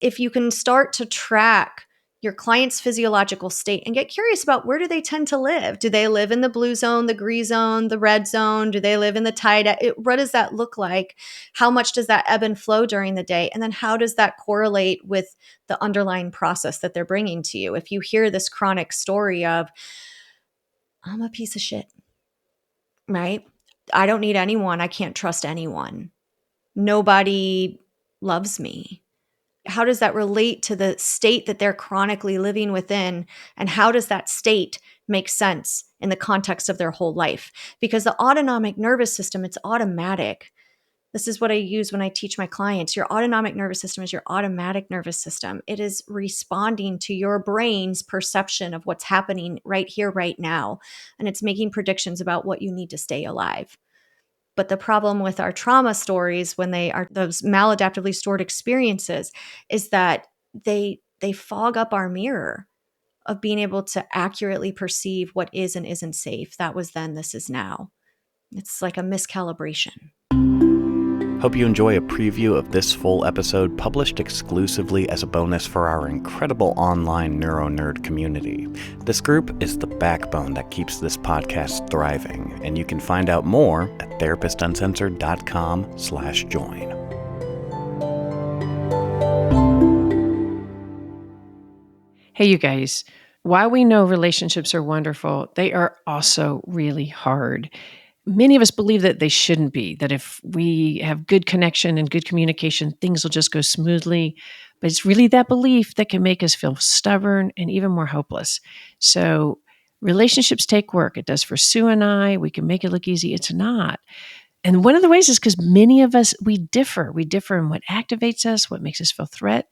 if you can start to track your client's physiological state and get curious about where do they tend to live? Do they live in the blue zone, the green zone, the red zone? Do they live in the tide? What does that look like? How much does that ebb and flow during the day? And then how does that correlate with the underlying process that they're bringing to you? If you hear this chronic story of, I'm a piece of shit, right? I don't need anyone. I can't trust anyone. Nobody loves me. How does that relate to the state that they're chronically living within? And how does that state make sense in the context of their whole life? Because the autonomic nervous system, it's automatic. This is what I use when I teach my clients. Your autonomic nervous system is your automatic nervous system. It is responding to your brain's perception of what's happening right here, right now. And it's making predictions about what you need to stay alive. But the problem with our trauma stories, when they are those maladaptively stored experiences, is that they fog up our mirror of being able to accurately perceive what is and isn't safe. That was then, this is now. It's like a miscalibration. Hope you enjoy a preview of this full episode published exclusively as a bonus for our incredible online neuro-nerd community. This group is the backbone that keeps this podcast thriving, and you can find out more at therapistuncensored.com/join. Hey, you guys. While we know relationships are wonderful, they are also really hard. Many of us believe that they shouldn't be, that if we have good connection and good communication, things will just go smoothly. But it's really that belief that can make us feel stubborn and even more hopeless. So relationships take work. It does for Sue and I. We can make it look easy. It's not. And one of the ways is because many of us, we differ. We differ in what activates us, what makes us feel threat,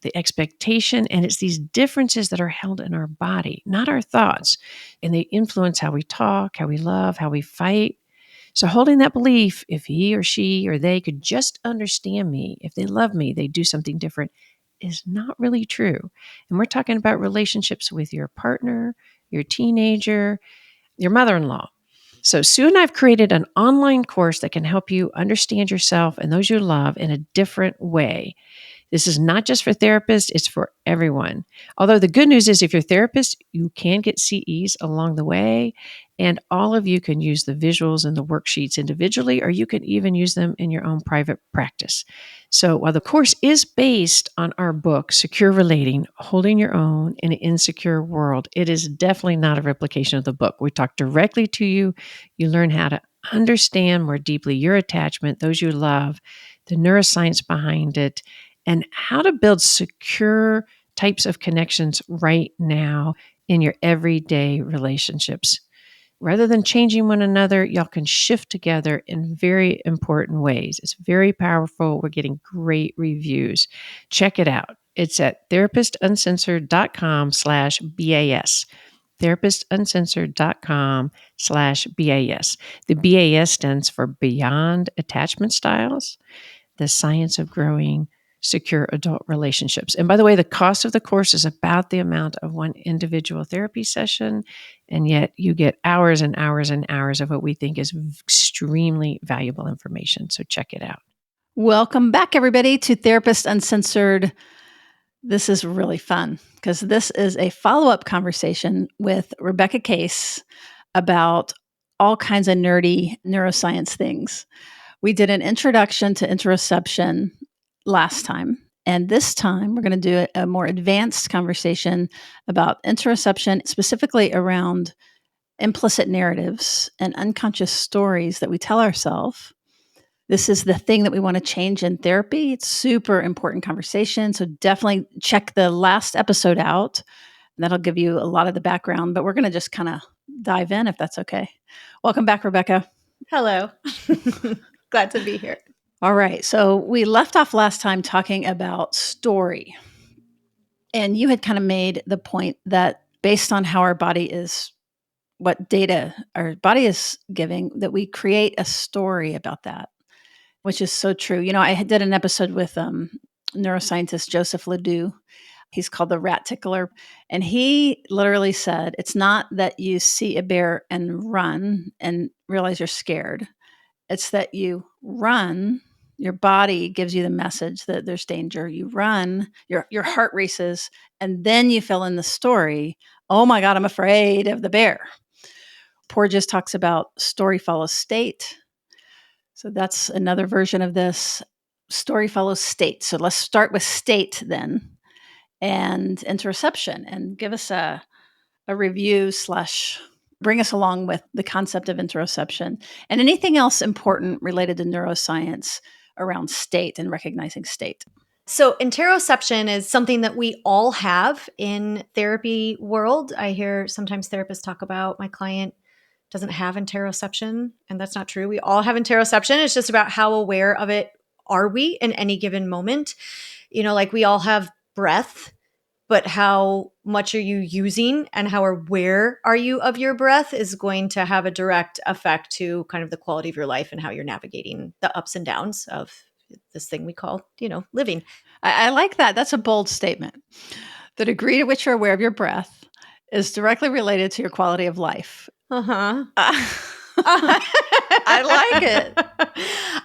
the expectation, and it's these differences that are held in our body, not our thoughts. And they influence how we talk, how we love, how we fight. So holding that belief, if he or she or they could just understand me, if they love me, they do something different, is not really true. And we're talking about relationships with your partner, your teenager, your mother-in-law. So Sue and I have created an online course that can help you understand yourself and those you love in a different way. This is not just for therapists, it's for everyone. Although the good news is if you're a therapist, you can get CEs along the way, and all of you can use the visuals and the worksheets individually, or you can even use them in your own private practice. So while the course is based on our book, Secure Relating, Holding Your Own in an Insecure World, it is definitely not a replication of the book. We talk directly to you. You learn how to understand more deeply your attachment, those you love, the neuroscience behind it, and how to build secure types of connections right now in your everyday relationships. Rather than changing one another, y'all can shift together in very important ways. It's very powerful. We're getting great reviews. Check it out. It's at therapistuncensored.com/BAS. Therapistuncensored.com/BAS. The BAS stands for Beyond Attachment Styles, the Science of Growing Secure Adult Relationships. And by the way, the cost of the course is about the amount of one individual therapy session, and yet you get hours and hours and hours of what we think is extremely valuable information. So check it out. Welcome back, everybody, to Therapist Uncensored. This is really fun because this is a follow-up conversation with Rebecca Kase about all kinds of nerdy neuroscience things. We did an introduction to interoception last time. And this time, we're going to do a more advanced conversation about interoception, specifically around implicit narratives and unconscious stories that we tell ourselves. This is the thing that we want to change in therapy. It's super important conversation. So definitely check the last episode out. And that'll give you a lot of the background. But we're going to just kind of dive in if that's okay. Welcome back, Rebecca. Hello. Glad to be here. All right. So we left off last time talking about story. And you had kind of made the point that based on how our body is, what data our body is giving, that we create a story about that, which is so true. You know, I did an episode with neuroscientist Joseph Ledoux. He's called the rat tickler. And he literally said, it's not that you see a bear and run and realize you're scared. It's that you run Your body gives you the message that there's danger. You run, your heart races, and then you fill in the story. Oh my God, I'm afraid of the bear. Porges talks about story follows state. So that's another version of this. Story follows state. So let's start with state then, and interoception, and give us a review / bring us along with the concept of interoception and anything else important related to neuroscience around state and recognizing state. So interoception is something that we all have in therapy world. I hear sometimes therapists talk about my client doesn't have interoception, and that's not true. We all have interoception. It's just about how aware of it are we in any given moment. Like we all have breath, but how much are you using and how aware are you of your breath is going to have a direct effect to kind of the quality of your life and how you're navigating the ups and downs of this thing we call, living. I like that. That's a bold statement. The degree to which you're aware of your breath is directly related to your quality of life. Uh-huh. I like it. I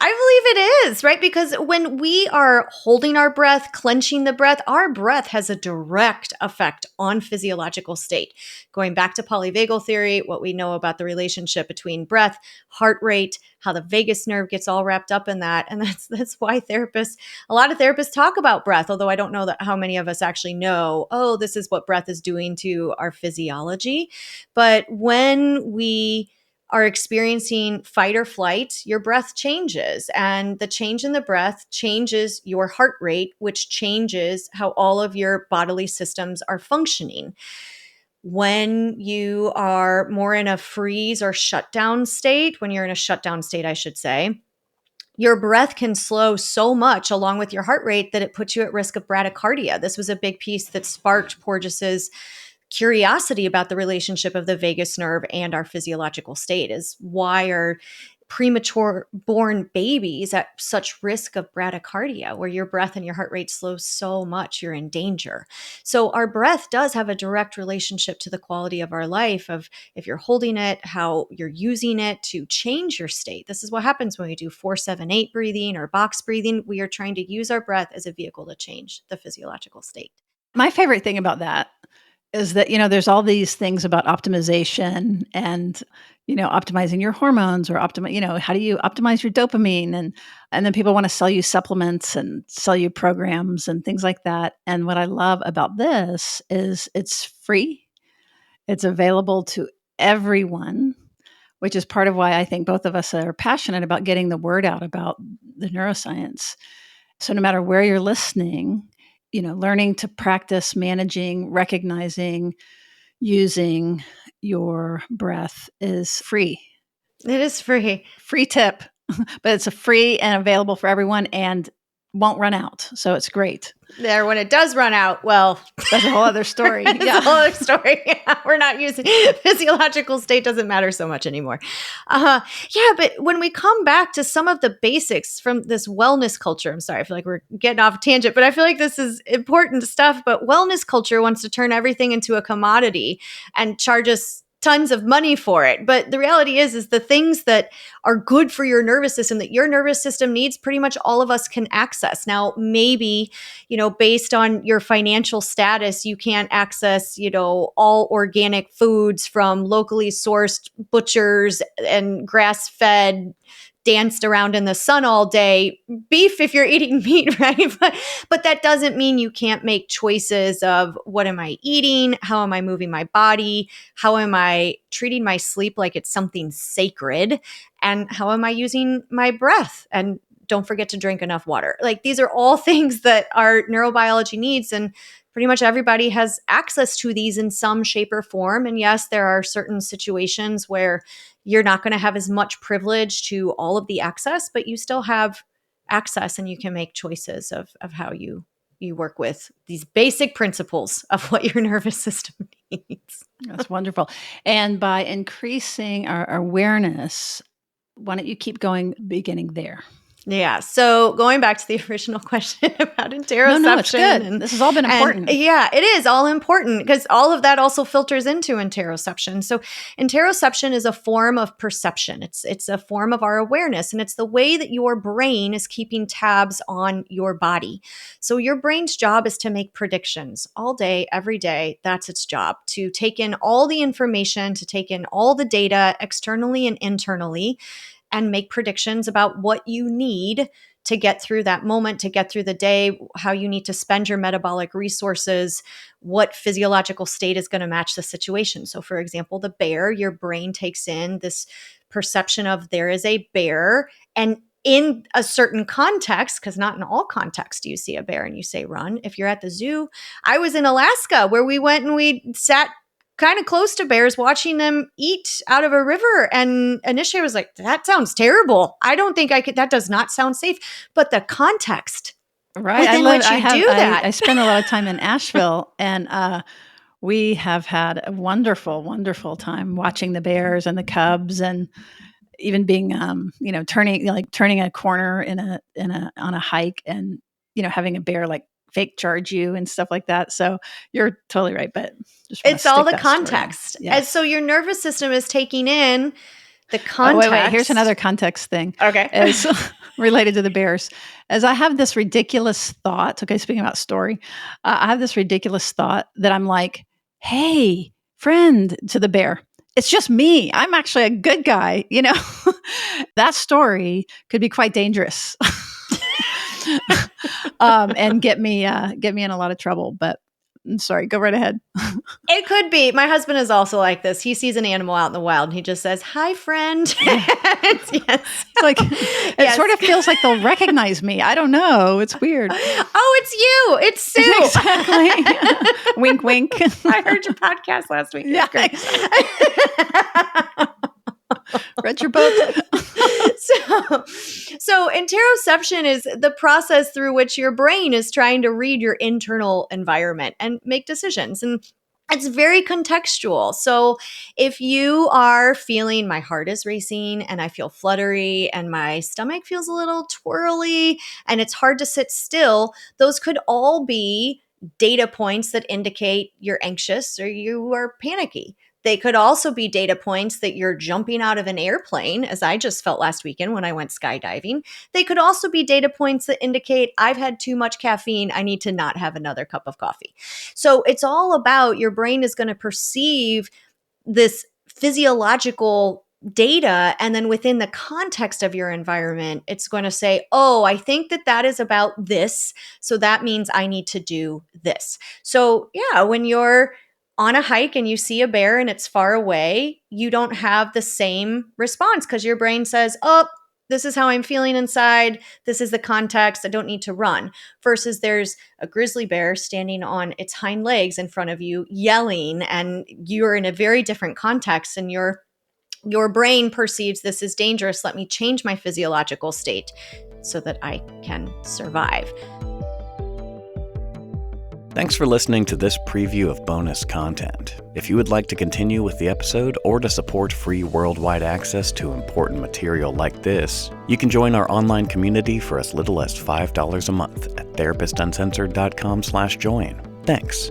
believe it is, right? Because when we are holding our breath, clenching the breath, our breath has a direct effect on physiological state. Going back to polyvagal theory, what we know about the relationship between breath, heart rate, how the vagus nerve gets all wrapped up in that. And that's why a lot of therapists talk about breath, although I don't know how many of us actually know, oh, this is what breath is doing to our physiology. But when we are experiencing fight or flight, your breath changes. And the change in the breath changes your heart rate, which changes how all of your bodily systems are functioning. When you are more in a freeze or shutdown state, when you're in a shutdown state, I should say, your breath can slow so much along with your heart rate that it puts you at risk of bradycardia. This was a big piece that sparked Porges's curiosity about the relationship of the vagus nerve and our physiological state. Is why are premature born babies at such risk of bradycardia, where your breath and your heart rate slow so much, you're in danger. So our breath does have a direct relationship to the quality of our life, of if you're holding it, how you're using it to change your state. This is what happens when we do 4-7-8 breathing or box breathing. We are trying to use our breath as a vehicle to change the physiological state. My favorite thing about that is that, there's all these things about optimization and, optimizing your hormones or how do you optimize your dopamine? And then people want to sell you supplements and sell you programs and things like that. And what I love about this is it's free. It's available to everyone, which is part of why I think both of us are passionate about getting the word out about the neuroscience. So no matter where you're listening, learning to practice managing, recognizing, using your breath is free. It is free. Free tip, but it's a free and available for everyone and won't run out. So it's great. There, when it does run out, well, that's a whole other story. That's a whole other story. We're not using physiological state doesn't matter so much anymore. But when we come back to some of the basics from this wellness culture, I'm sorry, I feel like we're getting off a tangent, but I feel like this is important stuff. But wellness culture wants to turn everything into a commodity and charge us tons of money for it. But the reality is the things that are good for your nervous system, that your nervous system needs, pretty much all of us can access. Now, maybe, based on your financial status, you can't access, all organic foods from locally sourced butchers and grass-fed, danced around in the sun all day beef if you're eating meat, right? But that doesn't mean you can't make choices of what am I eating? How am I moving my body? How am I treating my sleep like it's something sacred? And how am I using my breath? And don't forget to drink enough water. Like these are all things that our neurobiology needs, and pretty much everybody has access to these in some shape or form. And yes, there are certain situations where you're not going to have as much privilege to all of the access, but you still have access and you can make choices of how you work with these basic principles of what your nervous system needs. That's wonderful. And by increasing our awareness, why don't you keep going beginning there? Yeah. So going back to the original question about interoception. No, it's good. This has all been important. Yeah, it is all important because all of that also filters into interoception. So interoception is a form of perception. It's a form of our awareness, and it's the way that your brain is keeping tabs on your body. So your brain's job is to make predictions all day, every day. That's its job, to take in all the information, to take in all the data externally and internally, and make predictions about what you need to get through that moment, to get through the day, how you need to spend your metabolic resources, what physiological state is going to match the situation. So, for example, the bear, your brain takes in this perception of there is a bear, and in a certain context, because not in all contexts do you see a bear and you say run. If you're at the zoo, I was in Alaska where we went and we sat kind of close to bears, watching them eat out of a river. And initially I was like, that sounds terrible. I don't think I could, that does not sound safe. But the context Right. I spend a lot of time in Asheville, and we have had a wonderful, wonderful time watching the bears and the cubs, and even being, turning a corner on a hike, and, having a bear like fake charge you and stuff like that. So you're totally right, but it's all the context. Yes. And so your nervous system is taking in the context. Oh, wait. Here's another context thing. Okay. It's related to the bears. As I have this ridiculous thought, okay, speaking about story, I have this ridiculous thought that I'm like, hey, friend, to the bear. It's just me. I'm actually a good guy. That story could be quite dangerous. And get me in a lot of trouble. But I'm sorry, go right ahead. It could be. My husband is also like this. He sees an animal out in the wild and he just says, "Hi, friend." Yes. It's like, it sort of feels like they'll recognize me. I don't know. It's weird. Oh, it's you. It's Sue. Exactly. Wink, wink. I heard your podcast last week. Yeah. Read your book. So interoception is the process through which your brain is trying to read your internal environment and make decisions. And it's very contextual. So if you are feeling my heart is racing and I feel fluttery and my stomach feels a little twirly and it's hard to sit still, those could all be data points that indicate you're anxious or you are panicky. They could also be data points that you're jumping out of an airplane, as I just felt last weekend when I went skydiving. They could also be data points that indicate I've had too much caffeine. I need to not have another cup of coffee. So it's all about your brain is going to perceive this physiological data, and then within the context of your environment, it's going to say, oh, I think that is about this. So that means I need to do this. So yeah, when you're on a hike and you see a bear and it's far away, you don't have the same response because your brain says, oh, this is how I'm feeling inside. This is the context. I don't need to run. Versus there's a grizzly bear standing on its hind legs in front of you yelling, and you're in a very different context, and your brain perceives this is dangerous. Let me change my physiological state so that I can survive. Thanks for listening to this preview of bonus content. If you would like to continue with the episode or to support free worldwide access to important material like this, you can join our online community for as little as $5 a month at therapistsuncensored.com/join. Thanks.